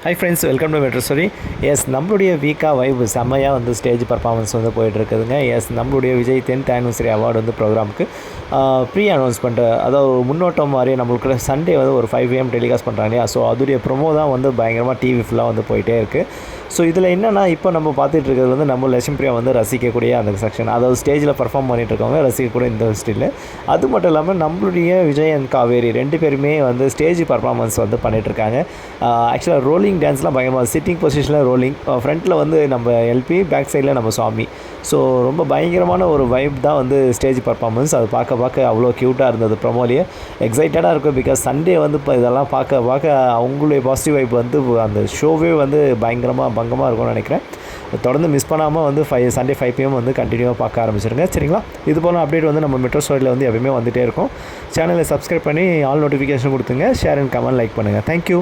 High friends, welcome to metro story. Yes, நம்மளுடைய வீக்காக vibe செம்மையாக வந்து ஸ்டேஜ் பர்ஃபார்மன்ஸ் வந்து போயிட்டுருக்குதுங்க. எஸ், நம்மளுடைய விஜய் 10th ஆனிவர்சரி அவார்டு வந்து ப்ரோக்ராமுக்கு ப்ரீ அனௌன்ஸ்மெண்ட்டு, அதாவது முன்னோட்டம் மாதிரி நம்மளுக்கு சண்டே வந்து ஒரு 5 AM டெலிகாஸ்ட் பண்ணுறாங்க இல்லையா. ஸோ அதோடைய ப்ரொமோ தான் வந்து பயங்கரமாக டிவி ஃபுல்லாக வந்து போயிட்டே இருக்குது. ஸோ இதில் என்னென்னா, இப்போ நம்ம பார்த்துட்டு இருக்கிறது வந்து நம்ம லட்சுமி பிரியா வந்து ரசிக்கக்கூடிய அந்த செக்ஷன், அதாவது ஸ்டேஜில் பர்ஃபார்ம் பண்ணிட்டு இருக்கவங்க ரசிக்கக்கூடிய இந்த ஸ்டில். அது மட்டும் இல்லாமல் நம்மளுடைய விஜய் அண்ட் காவேரி 2 பேருமே வந்து ஸ்டேஜ் பர்ஃபார்மன்ஸ் வந்து பண்ணிகிட்ருக்காங்க. ஆக்சுவலாக ரோலிங் டான்ஸ்லாம் பயங்கரமாக, சிட்டிங் பொசிஷனில் ரோலிங், ஃப்ரண்ட்டில் வந்து நம்ம எல்பி, பேக் சைடில் நம்ம சுவாமி. ஸோ ரொம்ப பயங்கரமான ஒரு வைப் தான் வந்து ஸ்டேஜ் பர்ஃபார்மன்ஸ். அது பார்க்க அவ்வளோ க்யூட்டாக இருந்தது. ப்ரொமோலியே எக்ஸைட்டடாக இருக்கும். பிகாஸ் சண்டே வந்து இப்போ இதெல்லாம் பார்க்க அவங்களுடைய பாசிட்டிவ் வைப் வந்து அந்த ஷோவே வந்து பங்கமாக இருக்கும்னு நினைக்கிறேன். தொடர்ந்து மிஸ் பண்ணாமல் வந்து சண்டே 5 PM வந்து கண்டினியூவாக பார்க்க ஆரம்பிச்சிருங்க, சரிங்களா? இது போல் அப்டேட் வந்து நம்ம மெட்ரோ ஸ்டோரியில் வந்து எப்பயுமே வந்துகிட்டே இருக்கும். சேனலை சப்ஸ்கிரைப் பண்ணி ஆல் நோட்டிஃபிகேஷன் கொடுத்துங்க. ஷேர் அண்ட் கமெண்ட் லைக் பண்ணுங்கள். தேங்க்யூ.